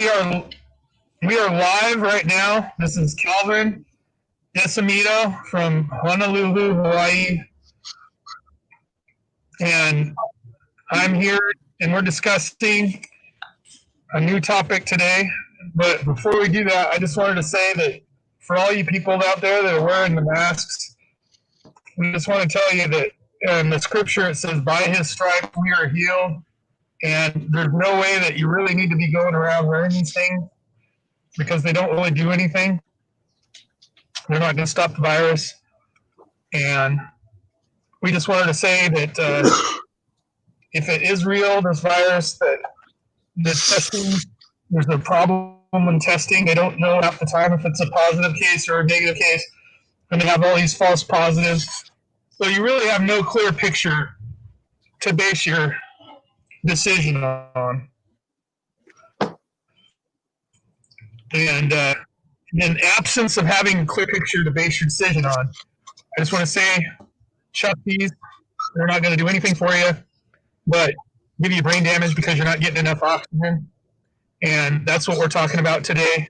are we are live right now. This is Calvin Decimito from Honolulu, Hawaii, and I'm here and we're discussing a new topic today. But before we do that, I just wanted to say that for all you people out there that are wearing the masks, we just want to tell you that in the scripture it says, "By His stripes we are healed," and there's no way that you really need to be going around wearing these things because they don't really do anything. They're not going to stop the virus. And we just wanted to say that if it is real, this virus, that the testing, there's a problem in testing. They don't know half the time if it's a positive case or a negative case. And they have all these false positives. So you really have no clear picture to base your decision on. And in absence of having a clear picture to base your decision on, I just want to say, chuck these. They're not going to do anything for you, but give you brain damage because you're not getting enough oxygen. And that's what we're talking about today.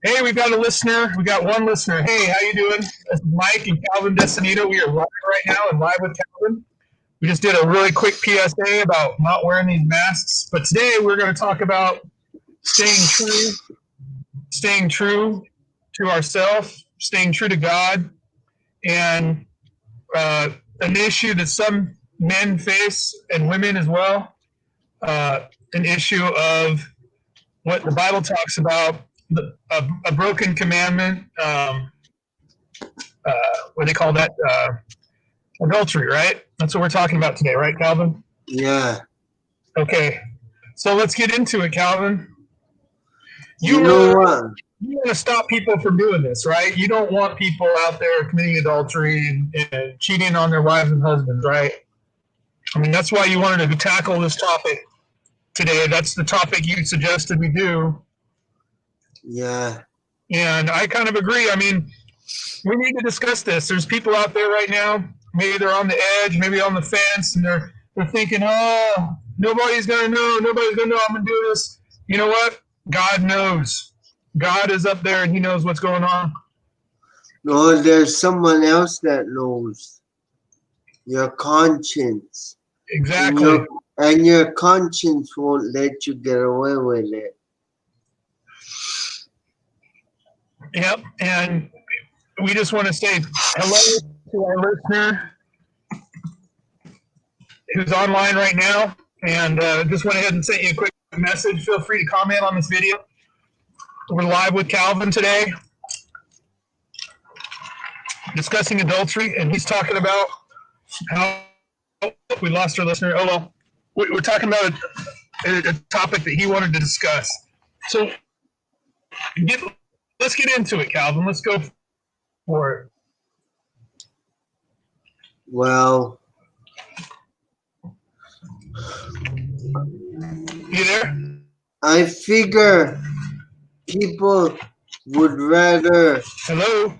Hey, we've got a listener. We got one listener. Hey, how you doing? This is Mike and Calvin Decimito. We are live right now and live with Calvin. We just did a really quick PSA about not wearing these masks. But today we're going to talk about staying true to ourselves, staying true to God, and an issue that some men face and women as well, an issue of what the Bible talks about, a broken commandment, what do they call that? Adultery, right? That's what we're talking about today, right, Calvin? Yeah. Okay, so let's get into it, Calvin. You know what? You want to stop people from doing this, right? You don't want people out there committing adultery and cheating on their wives and husbands, right? I mean, that's why you wanted to tackle this topic today. That's the topic you suggested we do. Yeah. And I kind of agree. I mean, we need to discuss this. There's people out there right now, maybe they're on the edge, maybe on the fence, and they're thinking, oh, nobody's going to know. Nobody's going to know I'm going to do this. You know what? God knows. God is up there and He knows what's going on. No, there's someone else that knows. Your conscience. Exactly. And your conscience won't let you get away with it. Yep. And we just want to say hello to our listener who's online right now. And just went ahead and sent you a quick message. Feel free to comment on this video. We're live with Calvin today, discussing adultery, and he's talking about how we lost our listener. Oh, well, we're talking about a topic that he wanted to discuss. So let's get into it, Calvin. Let's go for it. Well, you there? I figure people would rather. Hello.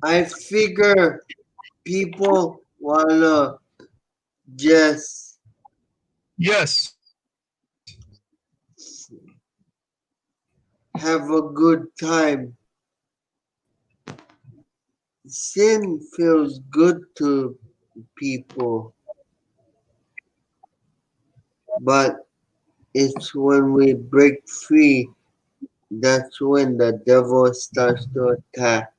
I figure people wanna just. Yes. Have a good time. Sin feels good to people. But it's when we break free, that's when the devil starts to attack.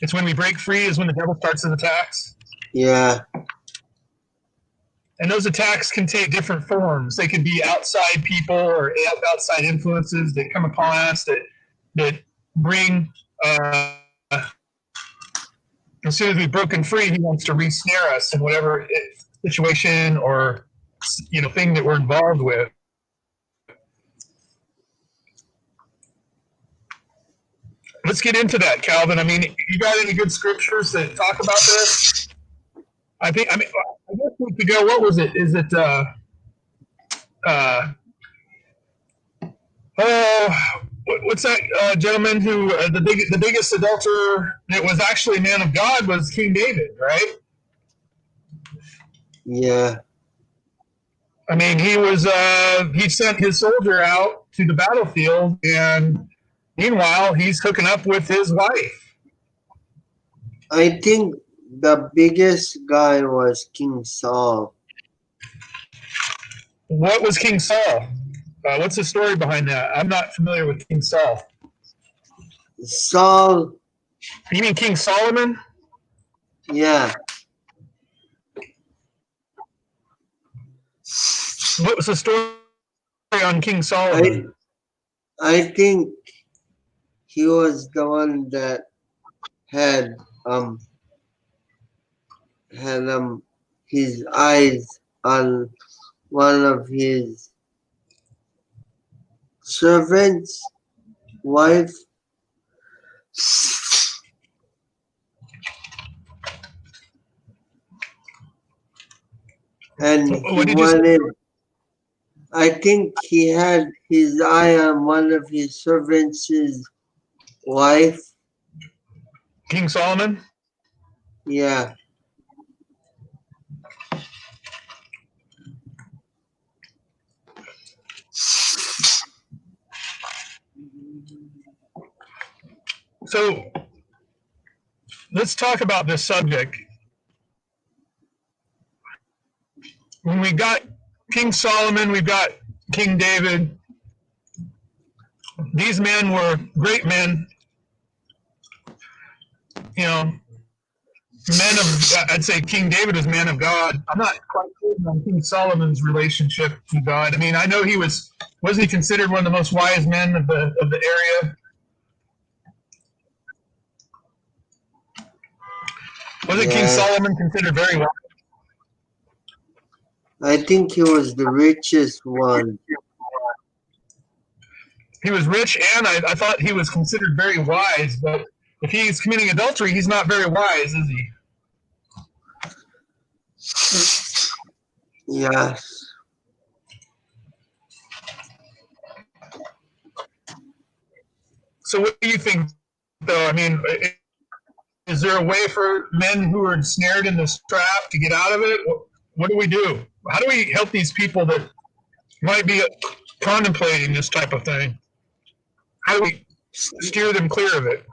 It's when we break free is when the devil starts his attacks? Yeah. And those attacks can take different forms. They could be outside people or outside influences that come upon us that bring, as soon as we've broken free, he wants to re-snare us in whatever situation or thing that we're involved with. Let's get into that, Calvin. I mean, you got any good scriptures that talk about this? I guess we could go. What was it? Is it what's that gentleman who the biggest adulterer that was actually a man of God was King David, right? Yeah. I mean, he sent his soldier out to the battlefield, and meanwhile, he's hooking up with his wife. I think the biggest guy was King Saul. What was King Saul? What's the story behind that? I'm not familiar with King Saul. Saul, You mean King Solomon? yeah. What was the story on King Solomon? I think he was the one that had his eyes on one of his servants' wife. And he What did you say? wanted, I think he had his eye on one of his servants' wife. King Solomon? Yeah. So let's talk about this subject. When we got King Solomon, we've got King David. These men were great men, you know, men of, I'd say King David was man of God. I'm not quite clear on King Solomon's relationship to God. I mean, I know wasn't he considered one of the most wise men of the area? Wasn't King Yeah. Solomon considered very wise? I think he was the richest one. He was rich, and I thought he was considered very wise, but if he's committing adultery, he's not very wise, is he? Yes. So what do you think, though? I mean, is there a way for men who are ensnared in this trap to get out of it? What do we do? How do we help these people that might be contemplating this type of thing? How do we steer them clear of it?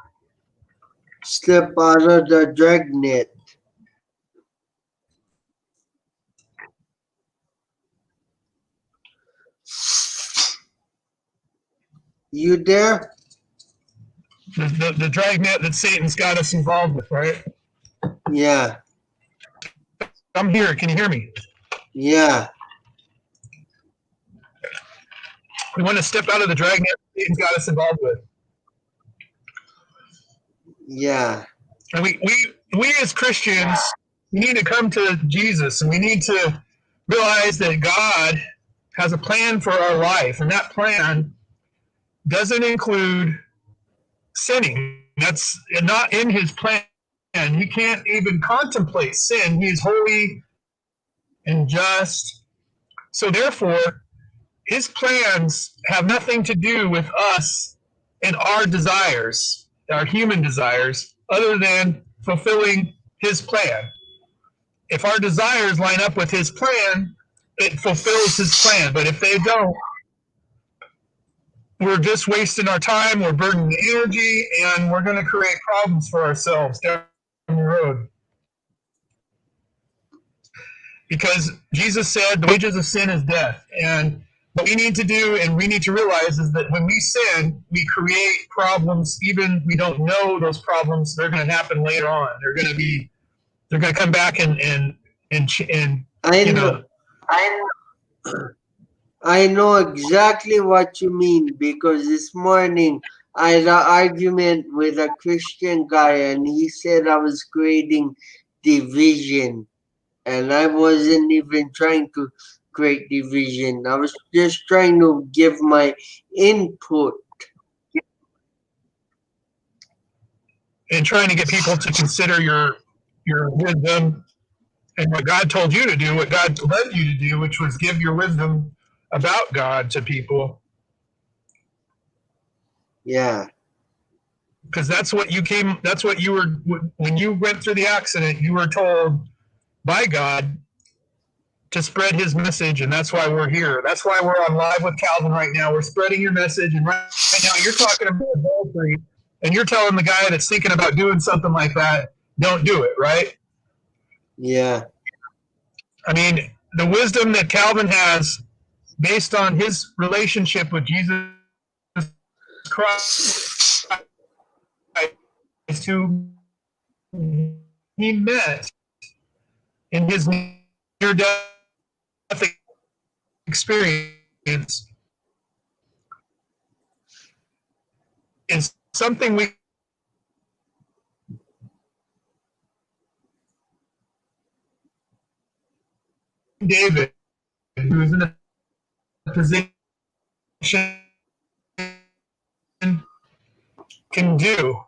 Step out of the dragnet. You there? The dragnet that Satan's got us involved with, right? Yeah. I'm here. Can you hear me? Yeah. We want to step out of the dragnet Satan's got us involved with. Yeah. And we as Christians, we need to come to Jesus, and we need to realize that God has a plan for our life, and that plan doesn't include sinning. That's not in his plan. He can't even contemplate sin. He is holy and just. So therefore, his plans have nothing to do with us and our desires, our human desires, other than fulfilling his plan. If our desires line up with his plan, it fulfills his plan. But if they don't, we're just wasting our time, we're burning energy, and we're going to create problems for ourselves down the road. Because Jesus said the wages of sin is death. And what we need to do and we need to realize is that when we sin, we create problems, even we don't know those problems, they're going to happen later on. They're going to come back and I know. I know exactly what you mean because this morning I had an argument with a Christian guy and he said I was creating division and I wasn't even trying to create division. I was just trying to give my input. And trying to get people to consider your wisdom and what God told you to do, what God led you to do, which was give your wisdom about God to people. Yeah. Because that's what you were, when you went through the accident, you were told by God to spread his message, and that's why we're here. That's why we're on live with Calvin right now. We're spreading your message, and right now you're talking about adultery, and you're telling the guy that's thinking about doing something like that, don't do it, right? Yeah. I mean, the wisdom that Calvin has based on his relationship with Jesus Christ, who he met in his near-death experience, is something we David, who's in a position, can do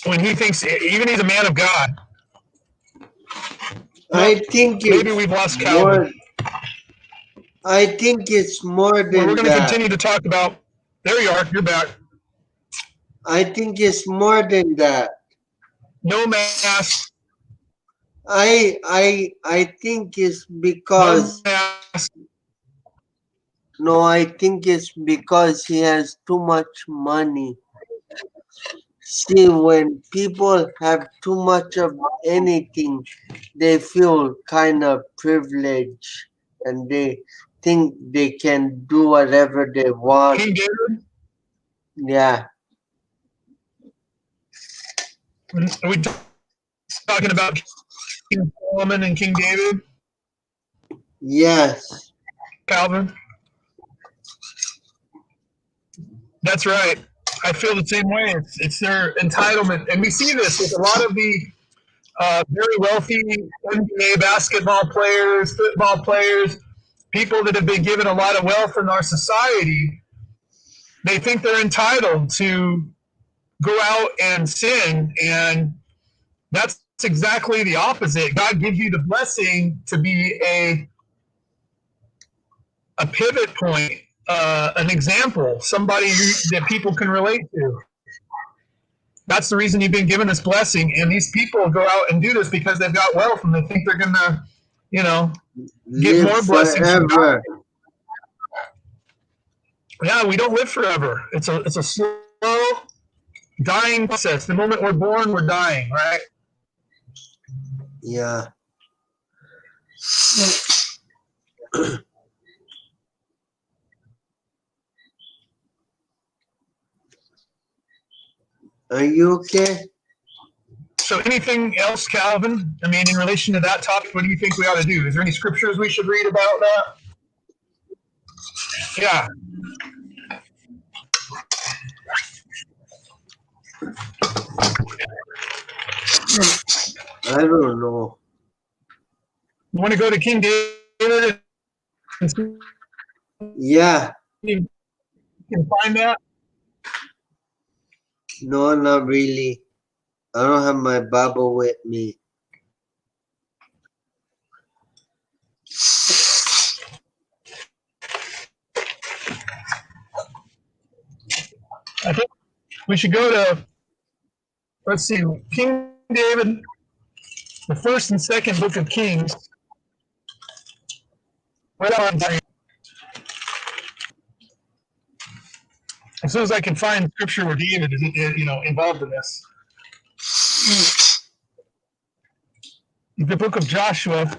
when he thinks, even he's a man of God. I think maybe we've lost more, Calvin. I think it's more than Well, we're going to that. continue to talk about. There you are. You're back. I think it's more than that. No mask. I think it's because No mask. no, I think it's because he has too much money. See, when people have too much of anything, they feel kind of privileged and they think they can do whatever they want. King David. Yeah. Are we talking about King Solomon and King David? Yes. Calvin? That's right. I feel the same way. It's their entitlement. And we see this with a lot of the very wealthy NBA basketball players, football players, people that have been given a lot of wealth in our society. They think they're entitled to go out and sin, and that's exactly the opposite. God gives you the blessing to be a pivot point, an example, somebody that people can relate to. That's the reason you've been given this blessing. And these people go out and do this because they've got wealth and they think they're going to, get Live more blessings from God. forever. Yeah, we don't live forever. It's a slow, dying process. The moment we're born, we're dying, right? Yeah. Are you okay? So anything else, Calvin? I mean, in relation to that topic, what do you think we ought to do? Is there any scriptures we should read about that? Yeah. I don't know. You want to go to King David? Yeah. You can find that? No, not really. I don't have my Bible with me. I think we should go to, let's see, King David, the first and second book of Kings. Right on. As soon as I can find scripture where David is, involved in this. The book of Joshua.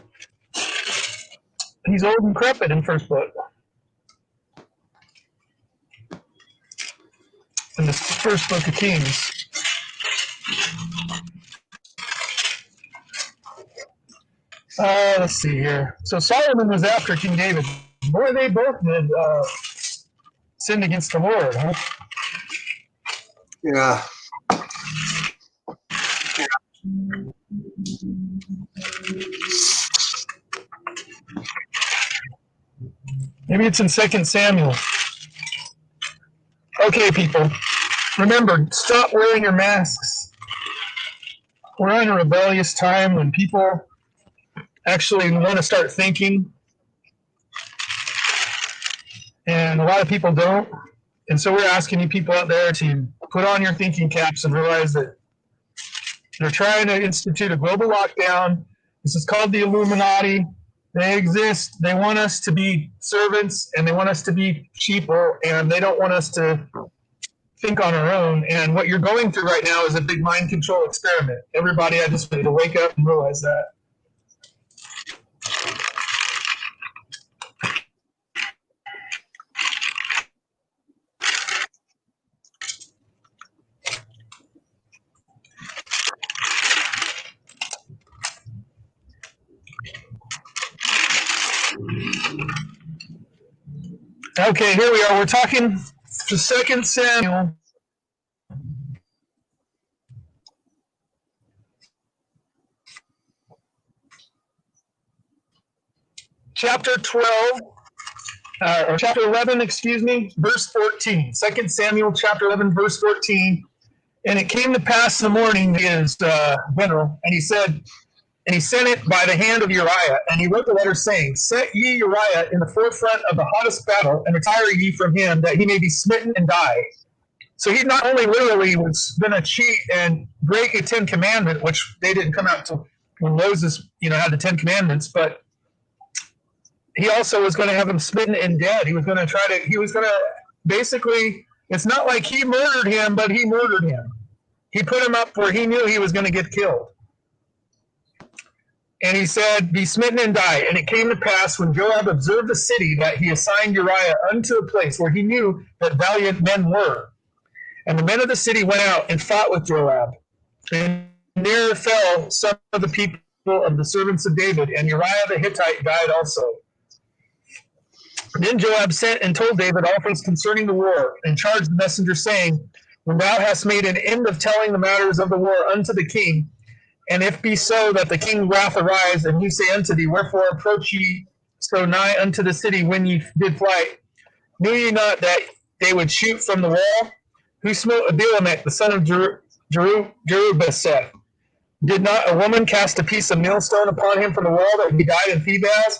He's old and decrepit in first book. In the first book of Kings. Let's see here. So Solomon was after King David. Boy, they both did sinned against the Lord, huh? Yeah. Maybe it's in 2 Samuel. Okay, people. Remember, stop wearing your masks. We're in a rebellious time when people actually want to start thinking, and a lot of people don't. And so we're asking you people out there to put on your thinking caps and realize that they're trying to institute a global lockdown. This is called the Illuminati. They exist. They want us to be servants, and they want us to be sheeple, and they don't want us to think on our own. And what you're going through right now is a big mind control experiment. Everybody, I just need to wake up and realize that. Okay, here we are. We're talking to 2 Samuel. Chapter 12, or chapter 11, excuse me, verse 14. 2 Samuel chapter 11, verse 14. And it came to pass in the morning, his general, and he said, and he sent it by the hand of Uriah, and he wrote the letter saying, Set ye Uriah in the forefront of the hottest battle, and retire ye from him, that he may be smitten and die. So he not only literally was going to cheat and break a 10 commandment, which they didn't come out to when Moses, had the 10 commandments, but he also was going to have him smitten and dead. He was going to basically, it's not like he murdered him, but he murdered him. He put him up where he knew he was going to get killed. And he said, Be smitten and die. And it came to pass when Joab observed the city that he assigned Uriah unto a place where he knew that valiant men were. And the men of the city went out and fought with Joab. And there fell some of the people of the servants of David, and Uriah the Hittite died also. Then Joab sent and told David all things concerning the war, and charged the messenger, saying, When thou hast made an end of telling the matters of the war unto the king, and if be so that the king's wrath arise, and he say unto thee, Wherefore approach ye so nigh unto the city when ye did flight? Knew ye not that they would shoot from the wall? Who smote Abimelech the son of Jerubbaal? Did not a woman cast a piece of millstone upon him from the wall that he died in Thebez?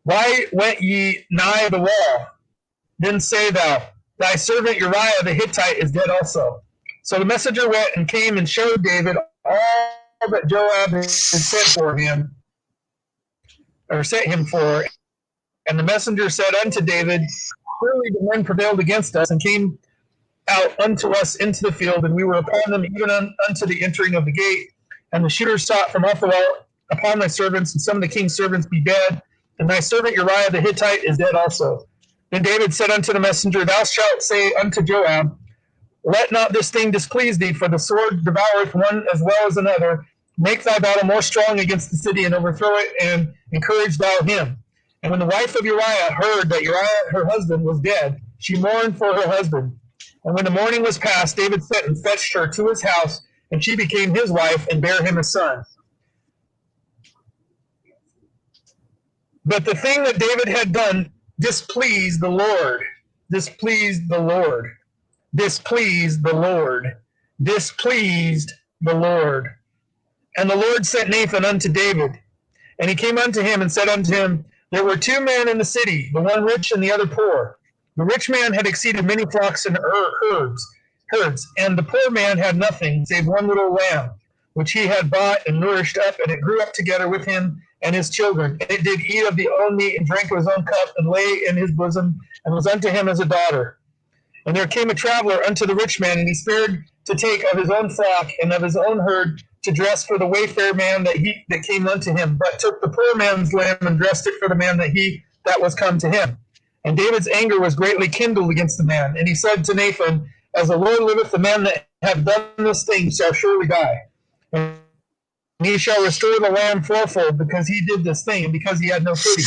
Why went ye nigh the wall? Then say thou, Thy servant Uriah the Hittite is dead also. So the messenger went and came and showed David all that Joab had sent him for. And the messenger said unto David, Surely the men prevailed against us, and came out unto us into the field, and we were upon them even unto the entering of the gate. And the shooters shot from off the wall upon thy servants, and some of the king's servants be dead, and thy servant Uriah the Hittite is dead also. Then David said unto the messenger, Thou shalt say unto Joab, Let not this thing displease thee, for the sword devoureth one as well as another. Make thy battle more strong against the city, and overthrow it, and encourage thou him. And when the wife of Uriah heard that Uriah her husband was dead, she mourned for her husband. And when the morning was past, David sent and fetched her to his house, and she became his wife, and bare him a son. But the thing that David had done displeased the Lord. Displeased the Lord. Displeased the Lord. Displeased the Lord. And the Lord sent Nathan unto David. And he came unto him and said unto him, There were 2 men in the city, the one rich and the other poor. The rich man had exceeded many flocks and herds, and the poor man had nothing save one little lamb, which he had bought and nourished up, and it grew up together with him and his children. And it did eat of the own meat, and drank of his own cup, and lay in his bosom, and was unto him as a daughter. And there came a traveler unto the rich man, and he spared to take of his own flock and of his own herd to dress for the wayfarer man that came unto him, but took the poor man's lamb and dressed it for the man that was come to him. And David's anger was greatly kindled against the man. And he said to Nathan, As the Lord liveth, the man that hath done this thing shall surely die. And he shall restore the lamb fourfold, because he did this thing, and because he had no pity.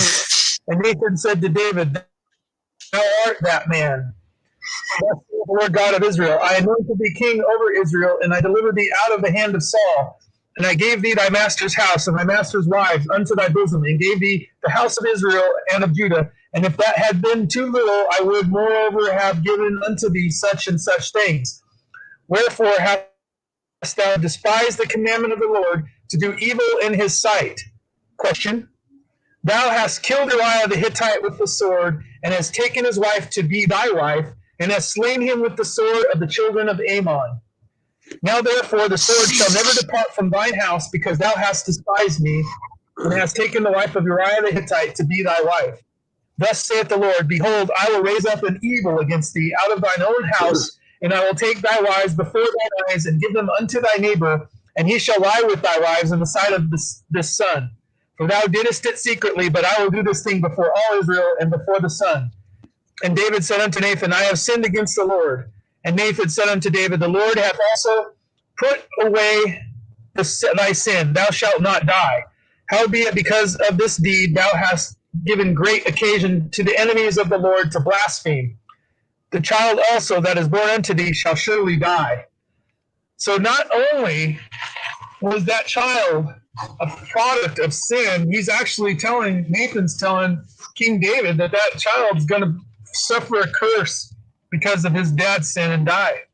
And Nathan said to David, Thou art that man. Thus saith the Lord God of Israel, I anointed thee king over Israel, and I delivered thee out of the hand of Saul. And I gave thee thy master's house and thy master's wives unto thy bosom, and gave thee the house of Israel and of Judah. And if that had been too little, I would moreover have given unto thee such and such things. Wherefore hast thou despised the commandment of the Lord, to do evil in his sight? Question. Thou hast killed Uriah the Hittite with the sword, and hast taken his wife to be thy wife, and hast slain him with the sword of the children of Ammon. Now therefore the sword shall never depart from thine house, because thou hast despised me, and hast taken the wife of Uriah the Hittite to be thy wife. Thus saith the Lord, behold, I will raise up an evil against thee out of thine own house, and I will take thy wives before thine eyes, and give them unto thy neighbor, and he shall lie with thy wives in the sight of this sun. For thou didst it secretly, but I will do this thing before all Israel and before the sun. And David said unto Nathan, I have sinned against the Lord. And Nathan said unto David, the Lord hath also put away thy sin, thou shalt not die. Howbeit, because of this deed, thou hast given great occasion to the enemies of the Lord to blaspheme. The child also that is born unto thee shall surely die. So not only was that child a product of sin, Nathan's telling King David that child's going to suffer a curse because of his dad's sin and die.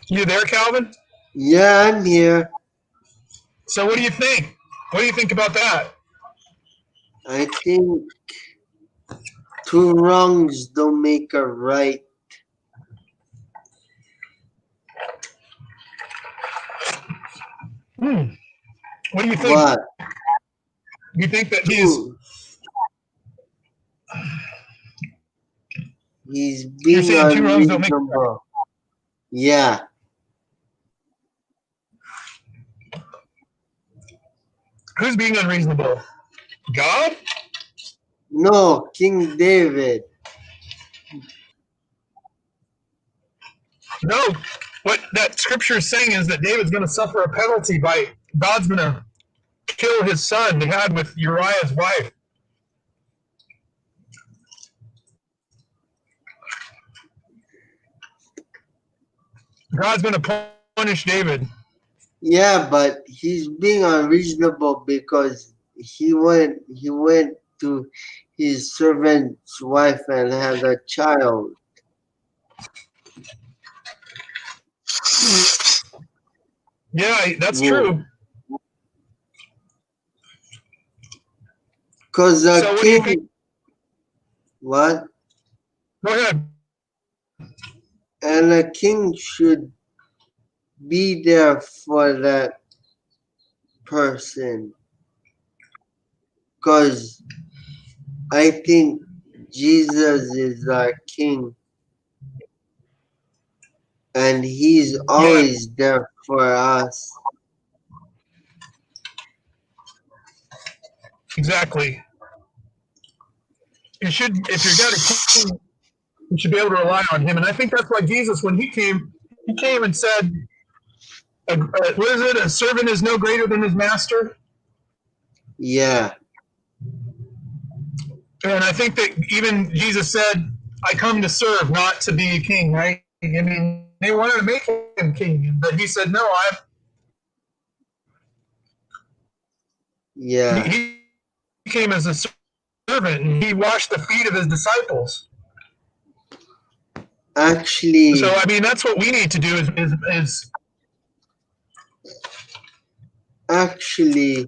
You there, Calvin? Yeah, I'm here. So what do you think? What do you think about that? I think two wrongs don't make a right. What do you think? What? You think that he's being unreasonable. Yeah. Who's being unreasonable? God? No, King David. No. What that scripture is saying is that David's going to suffer a penalty by God's going to kill his son he had with Uriah's wife. God's going to punish David. Yeah, but he's being unreasonable because he went to his servant's wife and had a child. Yeah, that's true. Because the king... What? Go ahead. And a king should be there for that person. Because I think Jesus is our king. And he's always there for us. Exactly. If you got a king, you should be able to rely on him. And I think that's why Jesus, when he came and said, what is it? A servant is no greater than his master? Yeah. And I think that even Jesus said, I come to serve, not to be a king, right? I mean, they wanted to make him king, but he said, no, Yeah. He came as a servant, and he washed the feet of his disciples. Actually... So, I mean, that's what we need to do is Actually,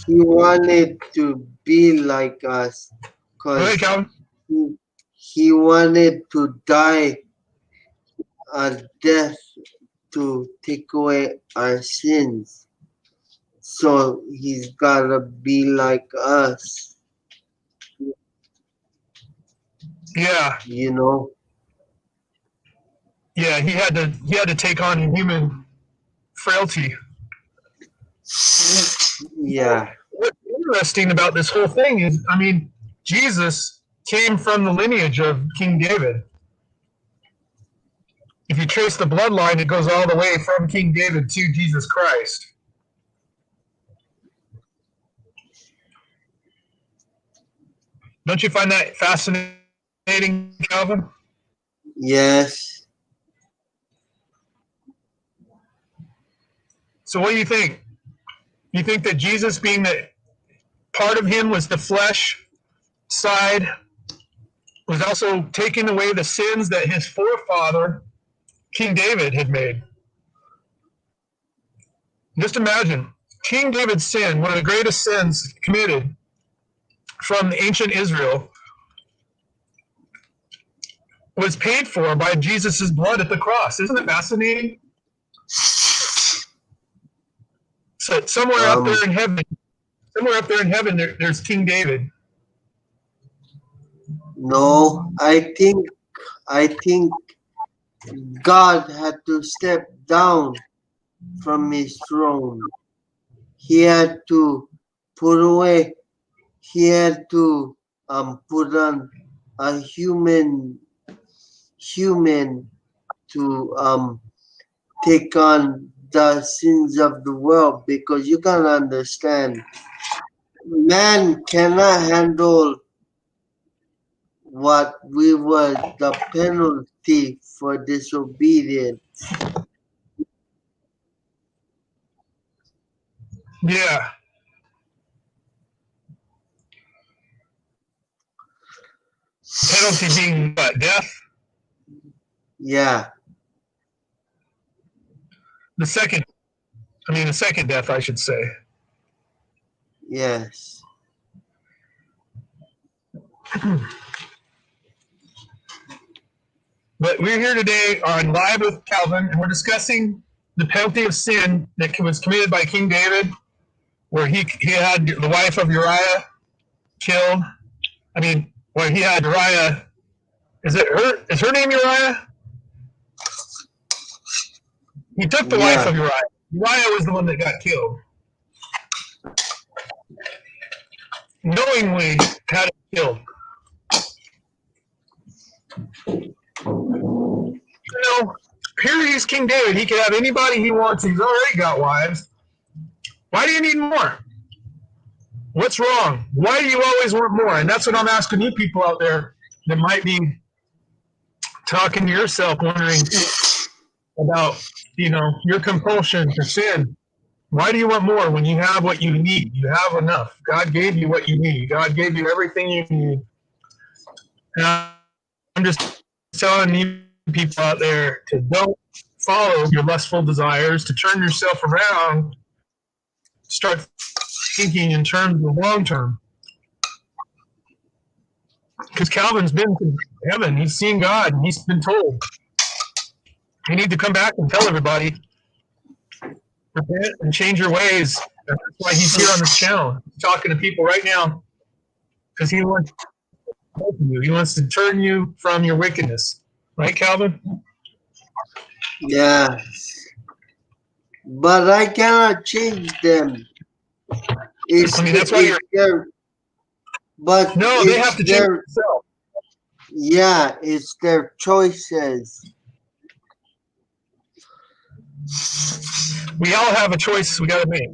he wanted to be like us because he wanted to die a death to take away our sins. So he's gotta be like us. Yeah. You know? Yeah, he had to take on human frailty. Yeah. What's interesting about this whole thing is, I mean, Jesus came from the lineage of King David. If you trace the bloodline, it goes all the way from King David to Jesus Christ. Don't you find that fascinating, Calvin? Yes. So what do you think? You think that Jesus, being that part of him was the flesh side, was also taking away the sins that his forefather, King David, had made? Just imagine, King David's sin, one of the greatest sins committed from ancient Israel, was paid for by Jesus' blood at the cross. Isn't it fascinating? So somewhere up there in heaven, there's King David. No, I think God had to step down from his throne. He had to put away. He had to put on a human to take on the sins of the world, because you can understand, man cannot handle what we were the penalty for disobedience. Yeah. Penalty being what? Death? Yeah. The second death, I should say. Yes. But we're here today on Live with Calvin, and we're discussing the penalty of sin that was committed by King David, where he had the wife of Uriah killed. I mean, where he had Uriah. Is her name Uriah? He took the wife of Uriah. Uriah was the one that got killed. Knowingly had it killed. You know, here he's King David. He can have anybody he wants. He's already got wives. Why do you need more? What's wrong? Why do you always want more? And that's what I'm asking you people out there that might be talking to yourself, wondering about, your compulsion to sin. Why do you want more when you have what you need? You have enough. God gave you what you need. God gave you everything you need. And I'm just telling you people out there to don't follow your lustful desires, to turn yourself around, start thinking in terms of long term. Because Calvin's been to heaven. He's seen God, and he's been told. You need to come back and tell everybody, repent and change your ways. That's why he's here on this channel. He's talking to people right now because he wants to help you. He wants to turn you from your wickedness. Right, Calvin? Yeah. But I cannot change them. That's why you're... But no, they have to change themselves. Yeah, it's their choices. We all have a choice we got to make.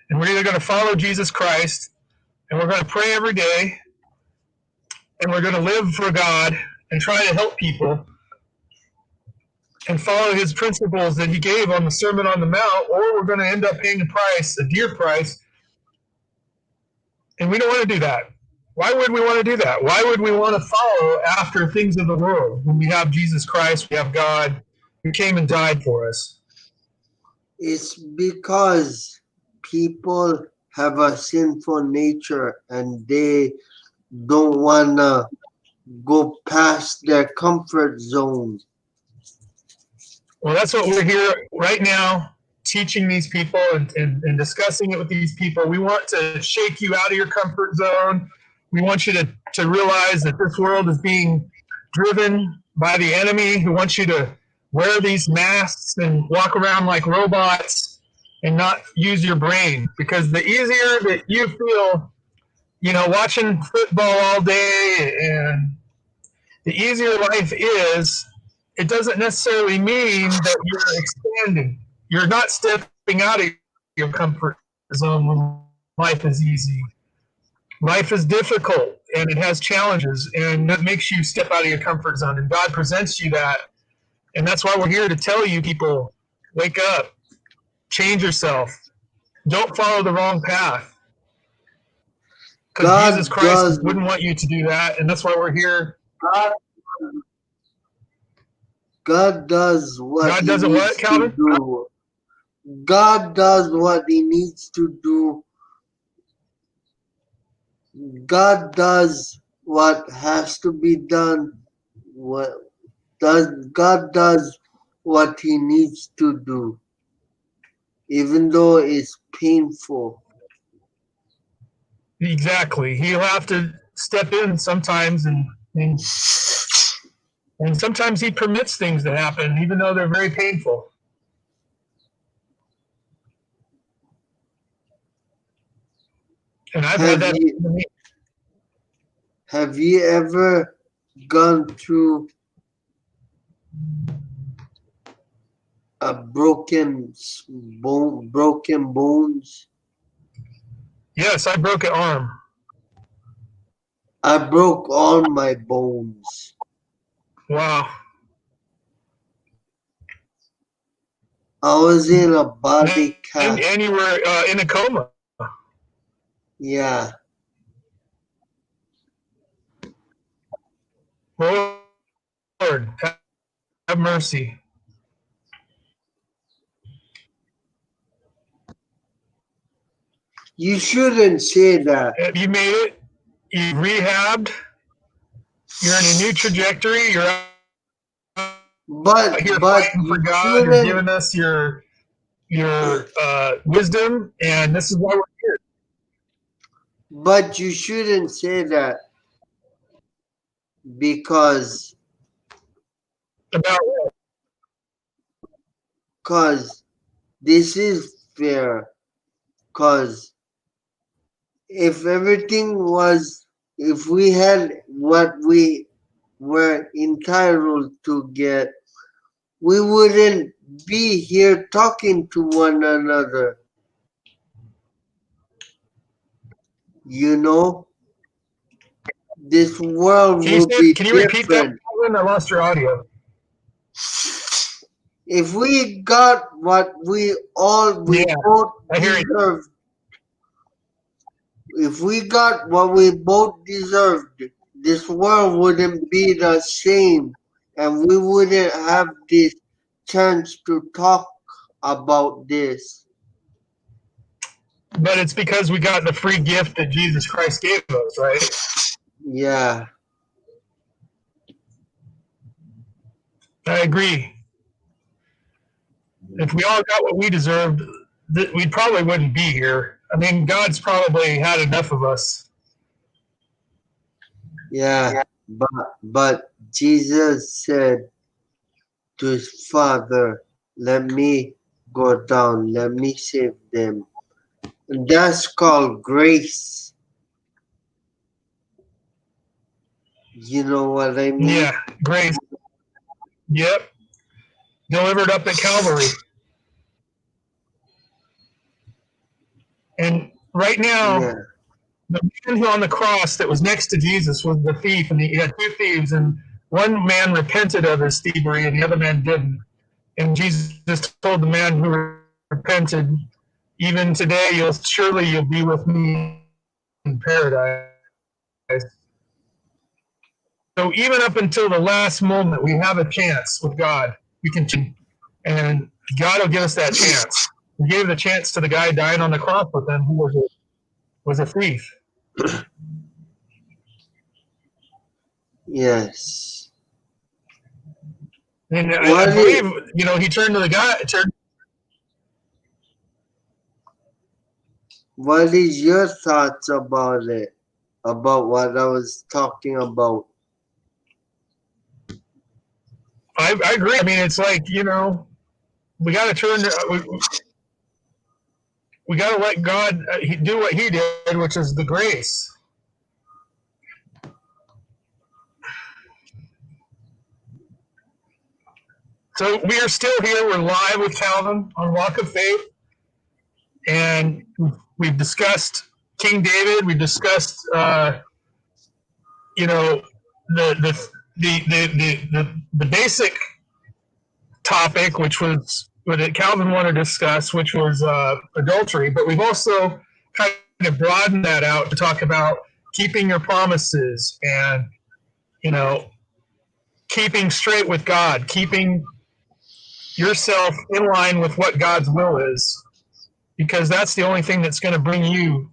And we're either going to follow Jesus Christ, and we're going to pray every day, and we're going to live for God and try to help people and follow his principles that he gave on the Sermon on the Mount, or we're going to end up paying a dear price. And we don't want to do that. Why would we want to do that? Why would we want to follow after things of the world when we have Jesus Christ, we have God, who came and died for us? It's because people have a sinful nature and they don't want to go past their comfort zone. Well, that's what we're here right now, teaching these people and discussing it with these people. We want to shake you out of your comfort zone. We want you to realize that this world is being driven by the enemy who wants you to wear these masks and walk around like robots and not use your brain. Because the easier that you feel, watching football all day, and the easier life is, it doesn't necessarily mean that you're expanding. You're not stepping out of your comfort zone when life is easy. Life is difficult, and it has challenges, and that makes you step out of your comfort zone, and God presents you that. And that's why we're here to tell you people, wake up, change yourself. Don't follow the wrong path. Because Jesus Christ wouldn't want you to do that, and that's why we're here. God does what God doesn't what, Calvin? To do. God does what he needs to do. God does what has to be done. God does what he needs to do. even though it's painful. Exactly. He'll have to step in sometimes, and sometimes he permits things to happen, even though they're very painful. And I've had that. Have you ever gone through a broken bones? Yes, I broke an arm. I broke all my bones. Wow. I was in a body cast. And you were in a coma. Yeah. Lord, have mercy. You shouldn't say that. You made it. You rehabbed. You're in a new trajectory. You're out here But fighting for you God. You're shouldn't. giving us your wisdom, and this is why we're here. But you shouldn't say that because About this is fair. Because if everything was, if we had what we were entitled to get, we wouldn't be here talking to one another. You know, this world will be Can you repeat that? different. I lost your audio. If we got what we both I hear you. deserved, if we got what we both deserved, this world wouldn't be the same, and we wouldn't have this chance to talk about this. But it's because we got the free gift that Jesus Christ gave us, right? Yeah. I agree. If we all got what we deserved, we probably wouldn't be here. I mean, God's probably had enough of us. Yeah, but Jesus said to his Father, "Let me go down, let me save them." And that's called grace. You know what I mean? Yeah, grace. Yep. Delivered up at Calvary. And right now, Yeah. the man who on the cross that was next to Jesus was the thief, and he had two thieves, and one man repented of his thievery, and the other man didn't. And Jesus told the man who repented, "Even today, you'll be with me in paradise." So even up until the last moment, we have a chance with God. We can, and God will give us that chance. He gave the chance to the guy dying on the cross with him, who was a thief. Yes. And I believe, he turned to the guy. What is your thoughts about it? About what I was talking about? I agree. I mean, it's like, we got to turn. We got to let God do what He did, which is the grace. So we are still here. We're live with Calvin on Walk of Faith, and we've discussed King David. We discussed, the the basic topic, which was what Calvin wanted to discuss, which was adultery. But we've also kind of broadened that out to talk about keeping your promises and, keeping straight with God, keeping yourself in line with what God's will is, because that's the only thing that's going to bring you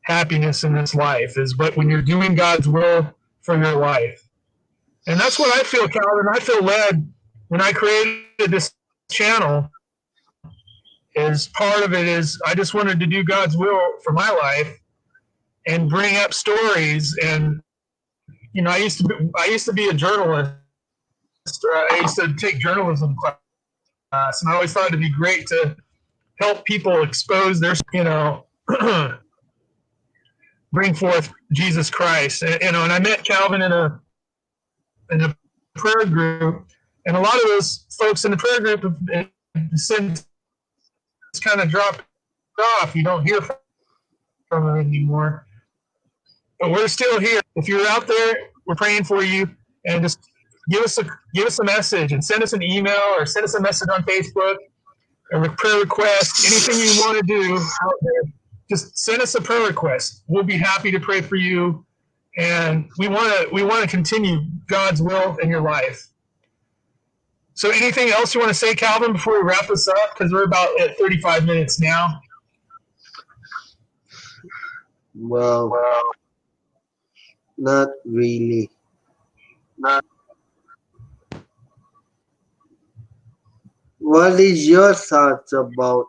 happiness in this life, is but when you're doing God's will for your life. And that's what I feel, Calvin. I feel led when I created this channel, is part of it is I just wanted to do God's will for my life and bring up stories. And I used to be a journalist. I used to take journalism class, and I always thought it'd be great to help people expose their, bring forth Jesus Christ. And I met Calvin in a prayer group, and a lot of those folks in the prayer group have since kind of dropped off. You don't hear from them anymore. But we're still here. If you're out there, we're praying for you, and just give us a message and send us an email or send us a message on Facebook, a prayer request, anything you want to do out there. Just send us a prayer request. We'll be happy to pray for you, and we want to continue God's will in your life. So, anything else you want to say, Calvin, before we wrap this up? Because we're about at 35 minutes now. Well, not really. What is your thoughts about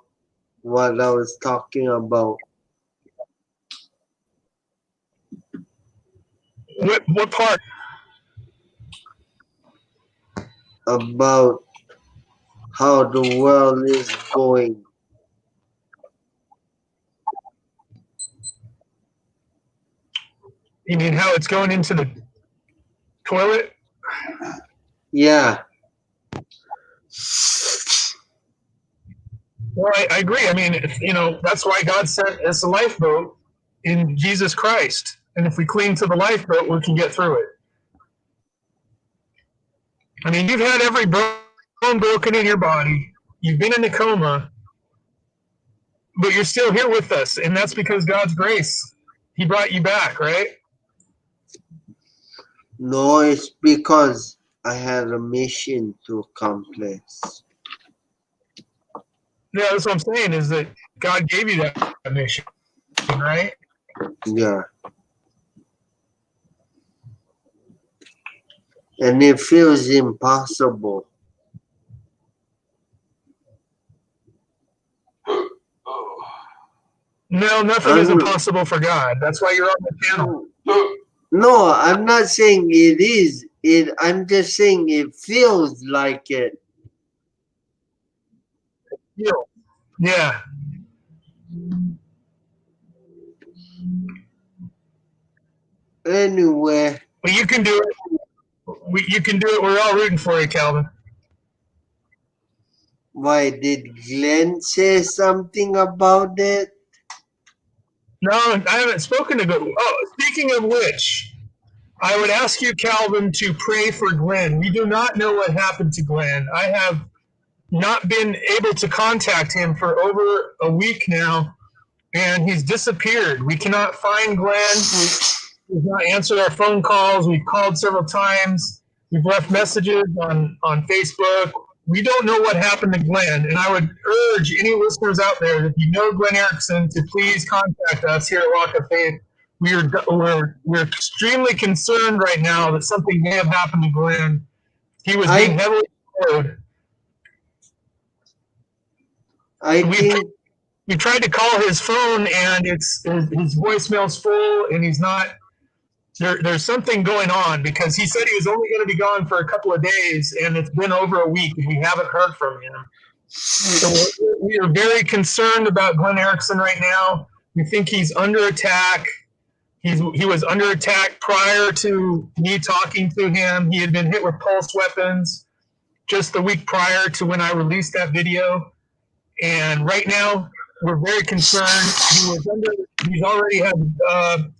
what I was talking about? What part? About how the world is going. You mean how it's going into the toilet? Yeah. Well, I agree. I mean, that's why God sent us a lifeboat in Jesus Christ. And if we cling to the lifeboat, we can get through it. I mean, you've had every bone broken in your body. You've been in a coma, but you're still here with us. And that's because God's grace. He brought you back, right? No, it's because I had a mission to accomplish. Yeah, that's what I'm saying, is that God gave you that mission, right? Yeah. And it feels impossible. No, nothing is impossible for God. That's why you're on the channel. No, I'm not saying it is. I'm just saying it feels like it. Yeah. Anyway. Well, you can do it. You can do it. We're all rooting for you, Calvin. Why, did Glenn say something about it? No, I haven't spoken to Glenn. Oh, speaking of which, I would ask you, Calvin, to pray for Glenn. We do not know what happened to Glenn. I have not been able to contact him for over a week now, and he's disappeared. We cannot find Glenn. He's not answered our phone calls. We've called several times. We've left messages on Facebook. We don't know what happened to Glenn, and I would urge any listeners out there, if you know Glenn Erickson, to please contact us here at Walk of Faith. We're extremely concerned right now that something may have happened to Glenn. He was being heavily followed. We tried to call his phone, and his voicemail's full, and he's not. There's something going on, because he said he was only going to be gone for a couple of days, and it's been over a week, and we haven't heard from him. So we are very concerned about Glenn Erickson right now. We think he's under attack. He was under attack prior to me talking to him. He had been hit with pulse weapons just the week prior to when I released that video. And right now, we're very concerned. He's already had an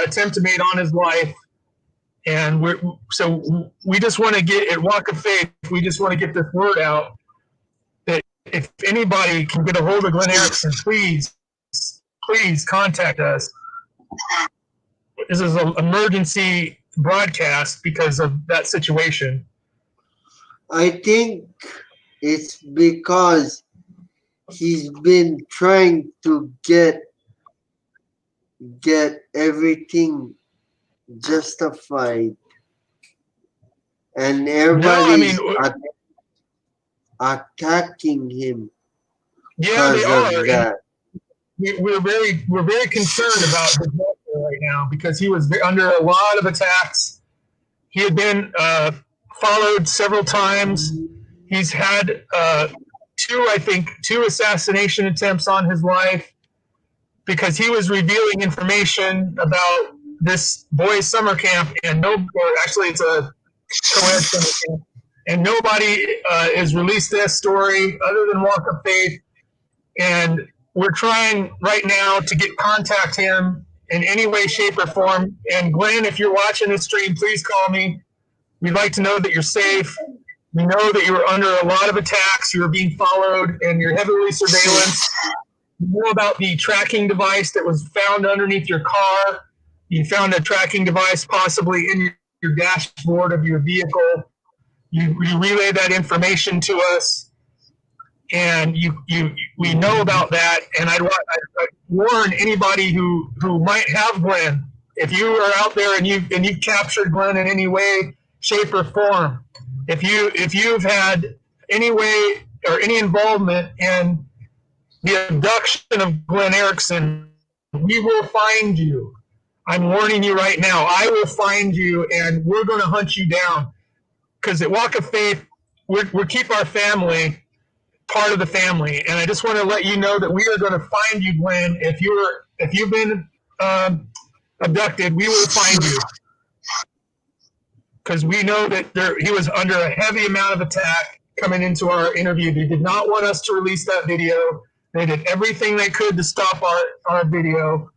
attempt made on his life. And we just want to get, at Walk of Faith, we just want to get this word out that if anybody can get a hold of Glenn Erickson, please contact us. This is an emergency broadcast because of that situation. I think it's because he's been trying to get everything justified, and everybody's attacking him Yeah, they because are. of that. We're very concerned about his welfare right now because he was under a lot of attacks. He had been followed several times. He's had two assassination attempts on his life because he was revealing information about this boys' summer camp, and actually it's a co-ed summer camp, and nobody has released this story other than Walk of Faith. And we're trying right now to contact him in any way, shape, or form. And Glenn, if you're watching this stream, please call me. We'd like to know that you're safe. We know that you were under a lot of attacks. You were being followed, and you're heavily surveillance. You know about the tracking device that was found underneath your car. You found a tracking device possibly in your dashboard of your vehicle. You relay that information to us, and we know about that. And I'd warn anybody who might have Glenn, if you are out there and you've captured Glenn in any way, shape, or form, if you've had any way or any involvement in the abduction of Glenn Erickson, we will find you. I'm warning you right now. I will find you, and we're going to hunt you down. Because at Walk of Faith, we keep our family part of the family, and I just want to let you know that we are going to find you, Glenn. If you've been abducted, we will find you. Because we know that he was under a heavy amount of attack coming into our interview. They did not want us to release that video. They did everything they could to stop our video,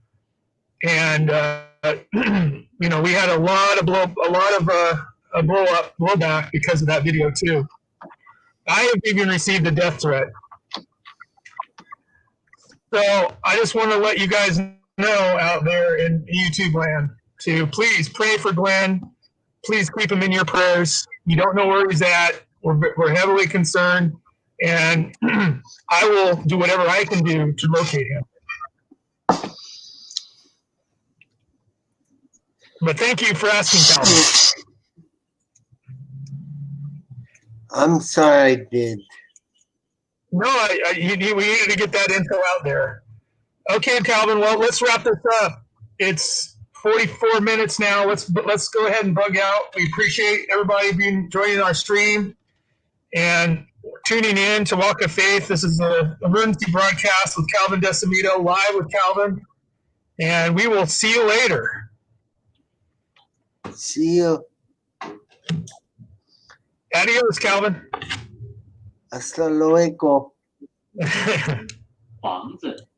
and we had a lot of blowback because of that video too. I have even received a death threat. So I just want to let you guys know out there in YouTube land to please pray for Glenn. Please keep him in your prayers. You don't know where he's at. We're heavily concerned, and I will do whatever I can do to locate him. But thank you for asking, Calvin. I'm sorry I did. No, we needed to get that info out there. Okay, Calvin. Well, let's wrap this up. It's 44 minutes now. Let's go ahead and bug out. We appreciate everybody joining our stream and tuning in to Walk of Faith. This is an emergency broadcast with Calvin Decimito, live with Calvin, and we will see you later. See you. Adios, Calvin. Hasta luego. 房子